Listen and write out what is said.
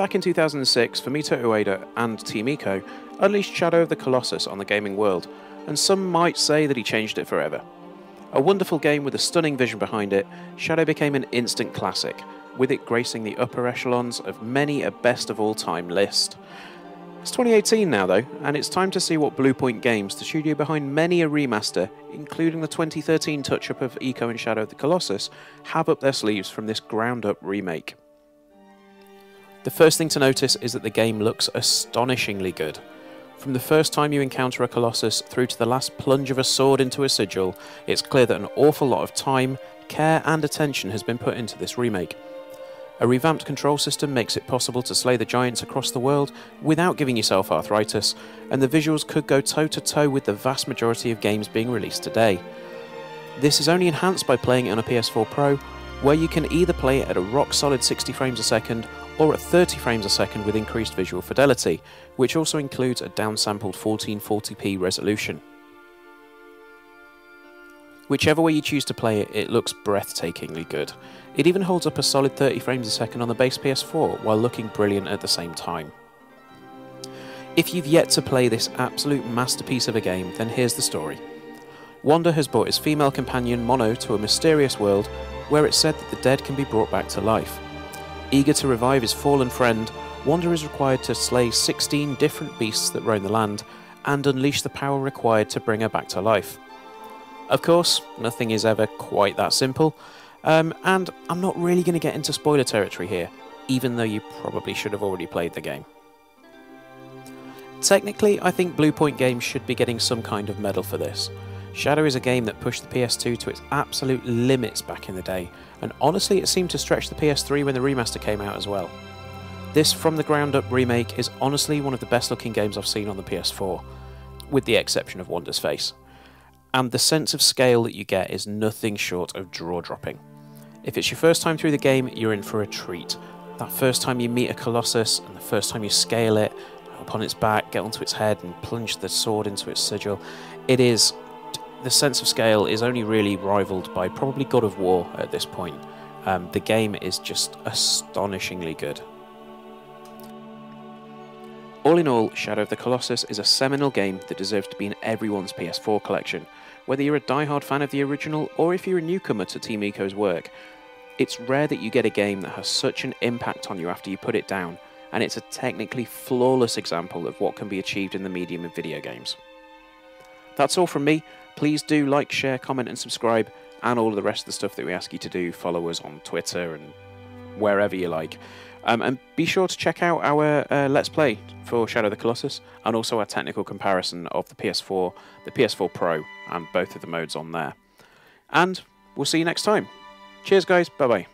Back in 2006, Fumito Ueda and Team Ico unleashed Shadow of the Colossus on the gaming world, and some might say that he changed it forever. A wonderful game with a stunning vision behind it, Shadow became an instant classic, with it gracing the upper echelons of many a best of all time list. It's 2018 now though, and it's time to see what Bluepoint Games, the studio behind many a remaster, including the 2013 touch-up of Ico and Shadow of the Colossus, have up their sleeves from this ground-up remake. The first thing to notice is that the game looks astonishingly good. From the first time you encounter a Colossus through to the last plunge of a sword into a sigil, it's clear that an awful lot of time, care and attention has been put into this remake. A revamped control system makes it possible to slay the giants across the world without giving yourself arthritis, and the visuals could go toe-to-toe with the vast majority of games being released today. This is only enhanced by playing it on a PS4 Pro, where you can either play it at a rock-solid 60 frames a second or at 30 frames a second with increased visual fidelity, which also includes a downsampled 1440p resolution. Whichever way you choose to play it, it looks breathtakingly good. It even holds up a solid 30 frames a second on the base PS4 while looking brilliant at the same time. If you've yet to play this absolute masterpiece of a game, then here's the story. Wander has brought his female companion Mono to a mysterious world where it's said that the dead can be brought back to life. Eager to revive his fallen friend, Wander is required to slay 16 different beasts that roam the land and unleash the power required to bring her back to life. Of course, nothing is ever quite that simple, and I'm not really going to get into spoiler territory here, even though you probably should have already played the game. Technically, I think Bluepoint Games should be getting some kind of medal for this. Shadow is a game that pushed the PS2 to its absolute limits back in the day, and honestly it seemed to stretch the PS3 when the remaster came out as well. This from the ground up remake is honestly one of the best looking games I've seen on the PS4, with the exception of Wander's face. And the sense of scale that you get is nothing short of jaw-dropping. If it's your first time through the game, you're in for a treat. That first time you meet a Colossus, and the first time you scale it, up on its back, get onto its head and plunge the sword into its sigil, the sense of scale is only really rivaled by probably God of War at this point. The game is just astonishingly good. All in all, Shadow of the Colossus is a seminal game that deserves to be in everyone's PS4 collection, whether you're a die-hard fan of the original or if you're a newcomer to Team Ico's work. It's rare that you get a game that has such an impact on you after you put it down, and it's a technically flawless example of what can be achieved in the medium of video games. That's all from me. Please do like, share, comment and subscribe, and all of the rest of the stuff that we ask you to do. Follow us on Twitter and wherever you like. And be sure to check out our Let's Play for Shadow of the Colossus, and also our technical comparison of the PS4, the PS4 Pro, and both of the modes on there. And we'll see you next time. Cheers guys, bye bye.